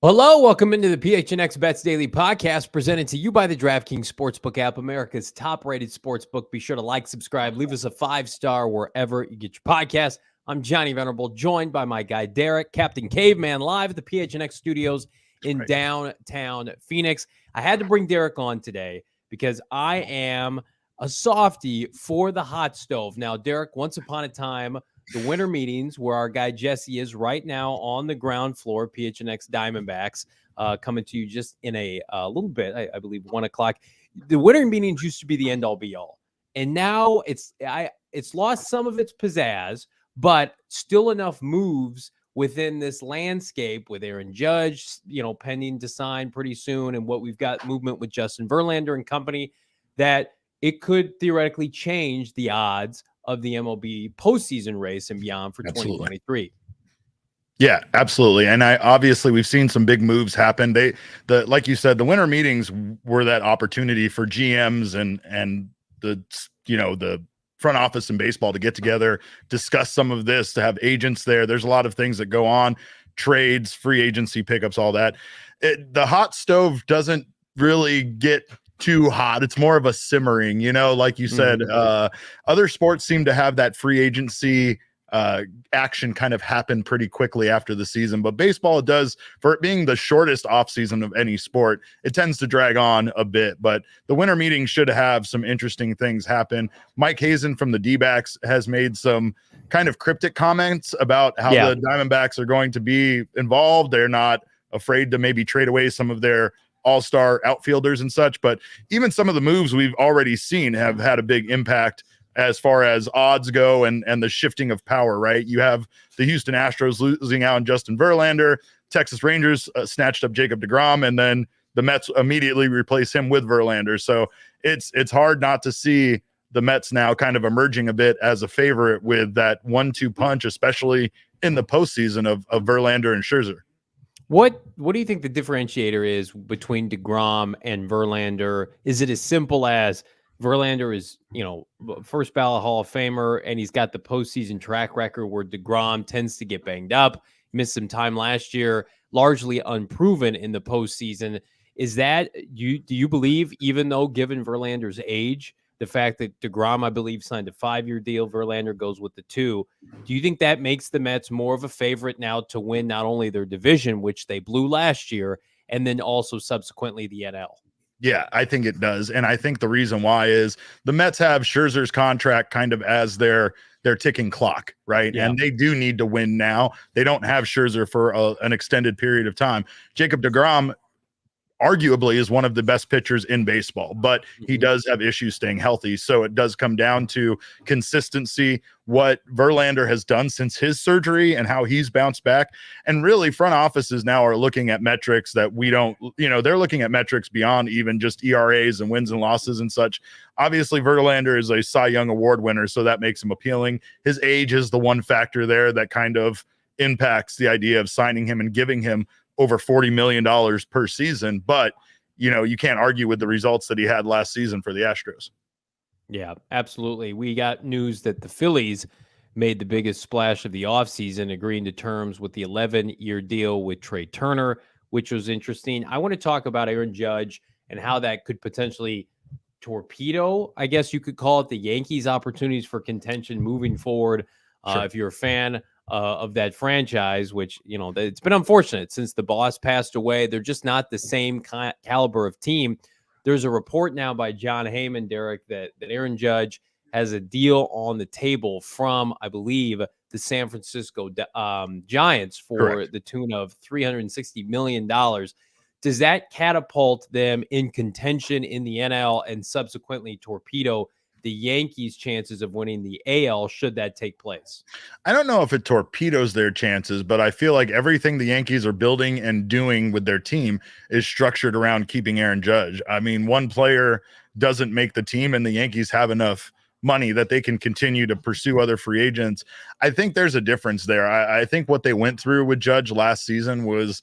Hello, welcome into the PHNX Bets Daily Podcast, presented to you by the DraftKings Sportsbook app, America's top-rated sportsbook. Be sure to like, subscribe, leave us a 5-star wherever you get your podcast. I'm Johnny Venerable, joined by my guy Derek, Captain Caveman, live at the PHNX studios in downtown Phoenix. I had to bring Derek on today because I am a softie for the hot stove. Now, Derek, once upon a time, the winter meetings where our guy Jesse is right now on the ground floor, PHNX Diamondbacks, coming to you just in a little bit, I believe 1 o'clock. The winter meetings used to be the end all be all. And now it's lost some of its pizzazz, but still enough moves within this landscape with Aaron Judge, pending to sign pretty soon. And what we've got movement with Justin Verlander and company, that it could theoretically change the odds of the MLB postseason race and beyond for 2023. Yeah, absolutely. And obviously we've seen some big moves happen. Like you said, the winter meetings were that opportunity for GMs and the front office in baseball to get together, discuss some of this, to have agents there. There's a lot of things that go on, trades, free agency pickups, all that. The hot stove doesn't really get too hot. It's more of a simmering, like you said. Other sports seem to have that free agency action kind of happen pretty quickly after the season, but baseball does, for it being the shortest offseason of any sport, it tends to drag on a bit. But the winter meeting should have some interesting things happen. Mike Hazen from the D-backs has made some kind of cryptic comments about how the Diamondbacks are going to be involved. They're not afraid to maybe trade away some of their all-star outfielders and such, but even some of the moves we've already seen have had a big impact as far as odds go and the shifting of power, right? You have the Houston Astros losing out on Justin Verlander, Texas Rangers snatched up Jacob deGrom, and then the Mets immediately replace him with Verlander. So it's hard not to see the Mets now kind of emerging a bit as a favorite with that 1-2 punch, especially in the postseason of Verlander and Scherzer. What do you think the differentiator is between deGrom and Verlander? Is it as simple as Verlander is, first ballot Hall of Famer, and he's got the postseason track record where deGrom tends to get banged up, missed some time last year, largely unproven in the postseason? Is that do you believe, even though given Verlander's age, the fact that deGrom, I believe, signed a 5-year deal, Verlander goes with the 2, do you think that makes the Mets more of a favorite now to win not only their division, which they blew last year, and then also subsequently the NL? Yeah, I think it does. And I think the reason why is the Mets have Scherzer's contract kind of as their ticking clock, right? Yeah. And they do need to win now. They don't have Scherzer for an extended period of time. Jacob deGrom arguably is one of the best pitchers in baseball, but he does have issues staying healthy. So it does come down to consistency, what Verlander has done since his surgery and how he's bounced back. And really, front offices now are looking at metrics that we don't, they're looking at metrics beyond even just ERAs and wins and losses and such. Obviously, Verlander is a Cy Young Award winner, so that makes him appealing. His age is the one factor there that kind of impacts the idea of signing him and giving him over $40 million per season. But, you can't argue with the results that he had last season for the Astros. Yeah, absolutely. We got news that the Phillies made the biggest splash of the offseason, agreeing to terms with the 11-year deal with Trey Turner, which was interesting. I want to talk about Aaron Judge and how that could potentially torpedo, I guess you could call it, the Yankees' opportunities for contention moving forward. Sure. If you're a fan of that franchise, which, it's been unfortunate since the boss passed away. They're just not the same caliber of team. There's a report now by John Heyman, Derek, that Aaron Judge has a deal on the table from, I believe, the San Francisco Giants for Correct. The tune of $360 million. Does that catapult them in contention in the NL and subsequently torpedo the Yankees' chances of winning the AL should that take place? I don't know if it torpedoes their chances, but I feel like everything the Yankees are building and doing with their team is structured around keeping Aaron Judge. I mean, one player doesn't make the team, and the Yankees have enough money that they can continue to pursue other free agents. I think there's a difference there. I think what they went through with Judge last season was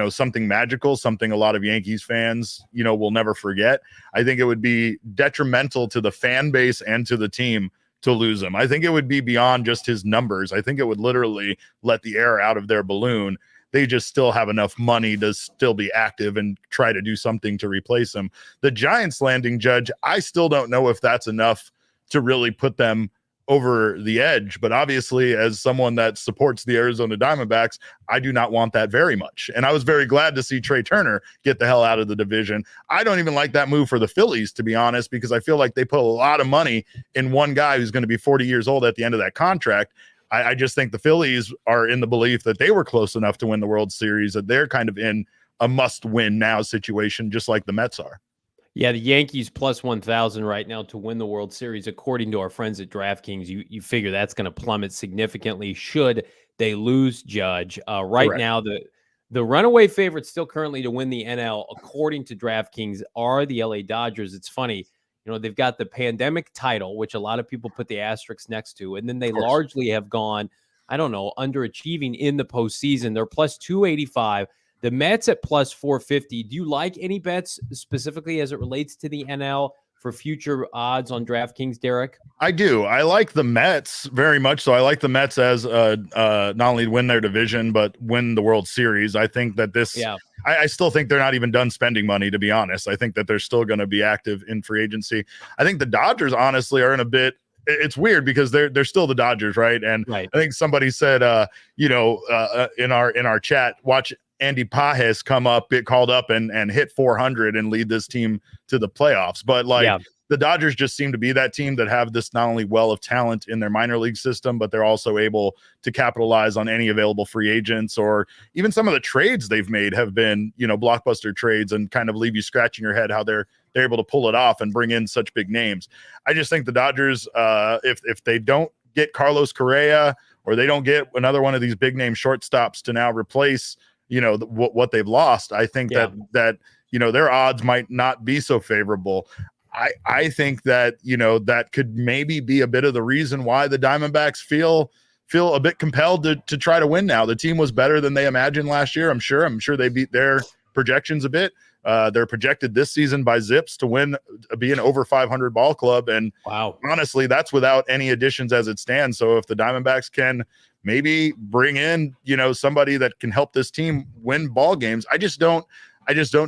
something magical, something a lot of Yankees fans, will never forget. I think it would be detrimental to the fan base and to the team to lose him. I think it would be beyond just his numbers. I think it would literally let the air out of their balloon. They just still have enough money to still be active and try to do something to replace him. The Giants landing Judge, I still don't know if that's enough to really put them over the edge. But obviously, as someone that supports the Arizona Diamondbacks, I do not want that very much. And I was very glad to see Trey Turner get the hell out of the division. I don't even like that move for the Phillies, to be honest, because I feel like they put a lot of money in one guy who's going to be 40 years old at the end of that contract. I just think the Phillies are in the belief that they were close enough to win the World Series, that they're kind of in a must-win now situation, just like the Mets are. Yeah, the Yankees plus 1,000 right now to win the World Series, according to our friends at DraftKings. You figure that's going to plummet significantly should they lose, Judge. Right Correct. now, the runaway favorites still currently to win the NL, according to DraftKings, are the LA Dodgers. It's funny, they've got the pandemic title, which a lot of people put the asterisk next to, and then they largely have gone, I don't know, underachieving in the postseason. They're plus 285. The Mets at plus 450. Do you like any bets specifically as it relates to the NL for future odds on DraftKings, Derek? I do. I like the Mets very much. So I like the Mets as not only win their division, but win the World Series. I think that this, I still think they're not even done spending money, to be honest. I think that they're still going to be active in free agency. I think the Dodgers, honestly, are in a bit, it's weird because they're still the Dodgers, right? And I think somebody said, in our chat, watch Andy Pages come up, get called up and hit 400 and lead this team to the playoffs. But the Dodgers just seem to be that team that have this not only well of talent in their minor league system, but they're also able to capitalize on any available free agents, or even some of the trades they've made have been, blockbuster trades and kind of leave you scratching your head how they're able to pull it off and bring in such big names. I just think the Dodgers, if they don't get Carlos Correa, or they don't get another one of these big name shortstops to now replace what they've lost, I think that their odds might not be so favorable. I think that that could maybe be a bit of the reason why the Diamondbacks feel a bit compelled to try to win now. The team was better than they imagined last year. I'm sure they beat their projections a bit. They're projected this season by Zips to be an over 500 ball club, and honestly, that's without any additions as it stands. So if the Diamondbacks can maybe bring in, somebody that can help this team win ball games. I just don't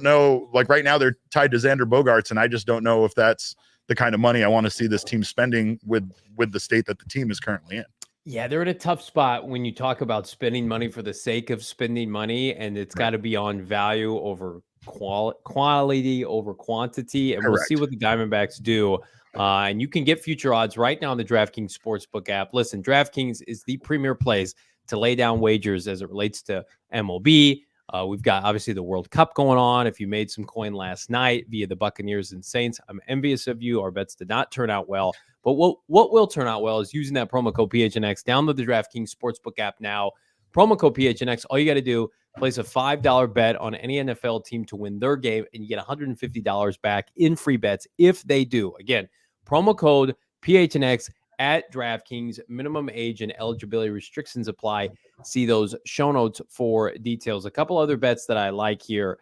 know. Like right now they're tied to Xander Bogaerts, and I just don't know if that's the kind of money I want to see this team spending with the state that the team is currently in. Yeah, they're in a tough spot when you talk about spending money for the sake of spending money, and it's got to be on value over quality over quantity. And we'll see what the Diamondbacks do. And you can get future odds right now on the DraftKings Sportsbook app. Listen, DraftKings is the premier place to lay down wagers as it relates to MLB. We've got obviously the World Cup going on. If you made some coin last night via the Buccaneers and Saints, I'm envious of you. Our bets did not turn out well. But what will turn out well is using that promo code PHNX. Download the DraftKings Sportsbook app now. Promo code PHNX. All you got to do, place a $5 bet on any NFL team to win their game, and you get $150 back in free bets if they do. Again, promo code PHNX at DraftKings. Minimum age and eligibility restrictions apply. See those show notes for details. A couple other bets that I like here,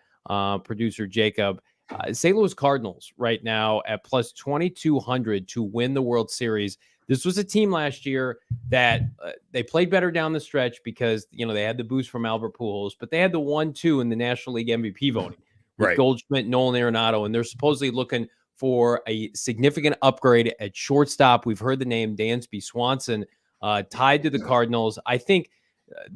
producer Jacob. St. Louis Cardinals right now at plus 2,200 to win the World Series. This was a team last year that they played better down the stretch because, they had the boost from Albert Pujols, but they had the 1-2 in the National League MVP voting with Goldschmidt, Nolan Arenado, and they're supposedly looking for a significant upgrade at shortstop. We've heard the name Dansby Swanson tied to the Cardinals. I think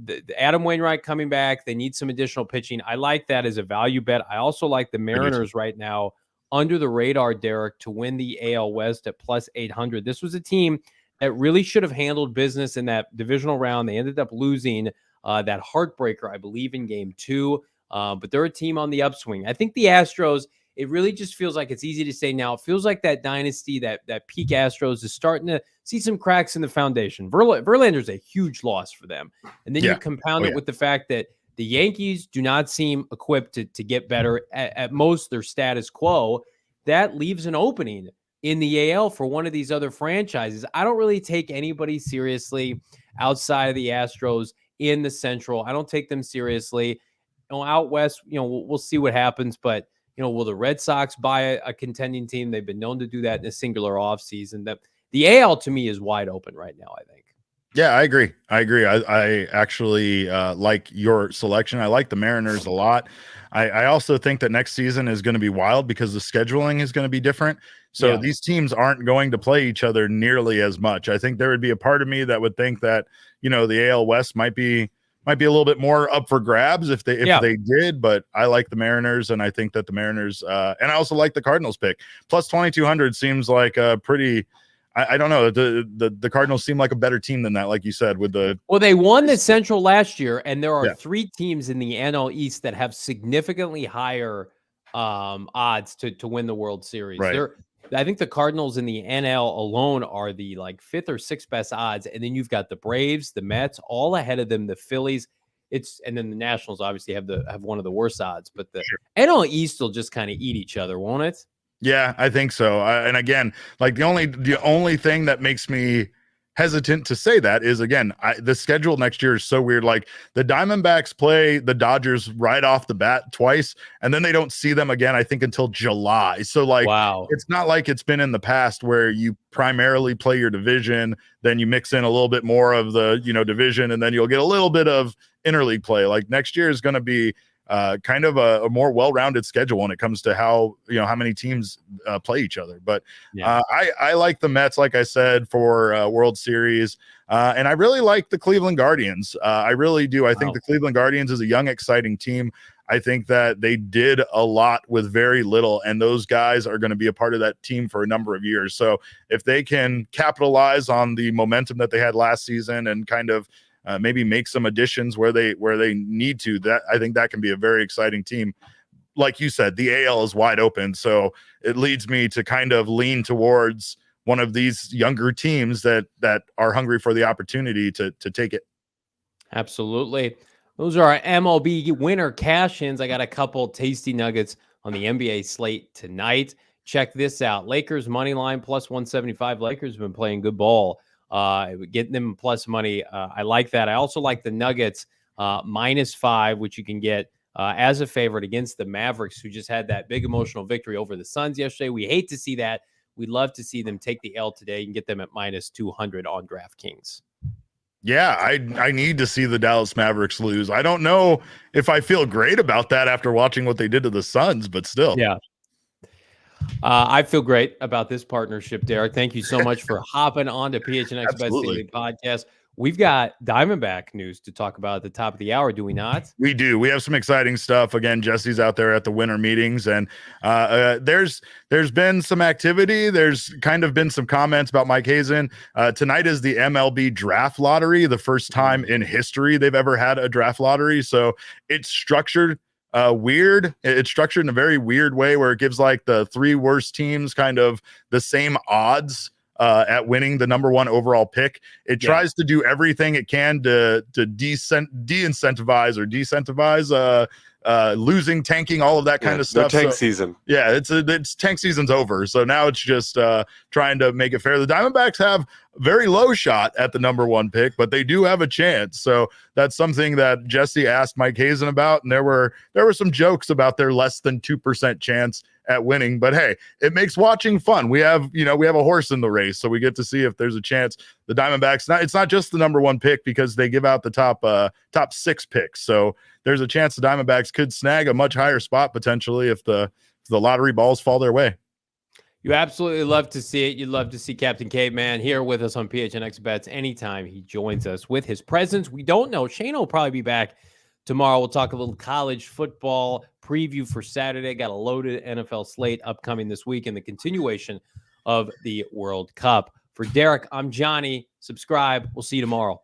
the Adam Wainwright coming back, they need some additional pitching. I like that as a value bet. I also like the Mariners right now under the radar, Derek, to win the AL West at plus 800. This was a team that really should have handled business in that divisional round. They ended up losing that heartbreaker, I believe, in game 2. But they're a team on the upswing. I think the Astros, it really just feels like it's easy to say now. It feels like that dynasty, that peak Astros is starting to see some cracks in the foundation. Verlander's a huge loss for them. And then you compound it with the fact that the Yankees do not seem equipped to get better. At most, they're status quo. That leaves an opening in the AL for one of these other franchises. I don't really take anybody seriously outside of the Astros in the Central. I don't take them seriously. Out West, we'll see what happens. But, will the Red Sox buy a contending team? They've been known to do that in a singular offseason. The AL, to me, is wide open right now, I think. Yeah, I agree. I actually like your selection. I like the Mariners a lot. I also think that next season is going to be wild because the scheduling is going to be different. So Yeah. these teams aren't going to play each other nearly as much. I think there would be a part of me that would think that, the AL West might be a little bit more up for grabs if Yeah. they did, but I like the Mariners, and I think that the Mariners and I also like the Cardinals pick. Plus 2200 seems like a pretty, I don't know. The Cardinals seem like a better team than that, like you said, with the. Well, they won the Central last year, and there are Yeah. 3 teams in the NL East that have significantly higher odds to win the World Series. Right. I think the Cardinals in the NL alone are the 5th or 6th best odds, and then you've got the Braves, the Mets, all ahead of them, the Phillies. And then the Nationals obviously have one of the worst odds, but the NL East will just kind of eat each other, won't it? Yeah, I think so. And again, like the only thing that makes me hesitant to say that is, again, the schedule next year is so weird. Like the Diamondbacks play the Dodgers right off the bat twice, and then they don't see them again, I think, until July. So Wow. it's not like it's been in the past where you primarily play your division, then you mix in a little bit more of the division, and then you'll get a little bit of interleague play. Like next year is going to be kind of a more well-rounded schedule when it comes to how many teams play each other. But I like the Mets, like I said, for World Series, and I really like the Cleveland Guardians. I really do. I think the Cleveland Guardians is a young, exciting team. I think that they did a lot with very little, and those guys are going to be a part of that team for a number of years. So if they can capitalize on the momentum that they had last season and kind of maybe make some additions where they need to, that I think that can be a very exciting team. Like you said, the AL is wide open, so it leads me to kind of lean towards one of these younger teams that are hungry for the opportunity to take it. Absolutely. Those are our MLB winter cash-ins. I got a couple tasty nuggets on the NBA slate tonight. Check this out. Lakers money line plus 175. Lakers have been playing good ball. Getting them plus money. I like that. I also like the Nuggets -5, which you can get as a favorite against the Mavericks, who just had that big emotional victory over the Suns yesterday. We hate to see that. We'd love to see them take the L today. You can get them at -200 on DraftKings. Yeah, I need to see the Dallas Mavericks lose. I don't know if I feel great about that after watching what they did to the Suns, but still. Yeah. I feel great about this partnership, Derek. Thank you so much for hopping on to PHNX Bets Daily Podcast. We've got Diamondback news to talk about at the top of the hour, do we not? We do. We have some exciting stuff. Again, Jesse's out there at the winter meetings, and there's been some activity. There's kind of been some comments about Mike Hazen. Tonight is the MLB draft lottery, the first time in history they've ever had a draft lottery. So it's structured weird. It's structured in a very weird way where it gives like the 3 worst teams kind of the same odds at winning the number 1 overall pick. It tries to do everything it can to de-incentivize or decentivize losing, tanking, all of that kind of stuff. Tank season. Yeah, it's tank season's over. So now it's just trying to make it fair. The Diamondbacks have very low shot at the number 1 pick, but they do have a chance. So that's something that Jesse asked Mike Hazen about, and there were some jokes about their less than 2% chance at winning. But hey, it makes watching fun. We have a horse in the race, so we get to see if there's a chance. The Diamondbacks, it's not just the number 1 pick, because they give out the top 6 picks. So there's a chance the Diamondbacks could snag a much higher spot potentially if the lottery balls fall their way. You absolutely love to see it. You'd love to see Captain Caveman here with us on PHNX Bets anytime he joins us with his presence. We don't know. Shane will probably be back tomorrow. We'll talk a little college football preview for Saturday. Got a loaded NFL slate upcoming this week and the continuation of the World Cup. For Derek, I'm Johnny. Subscribe. We'll see you tomorrow.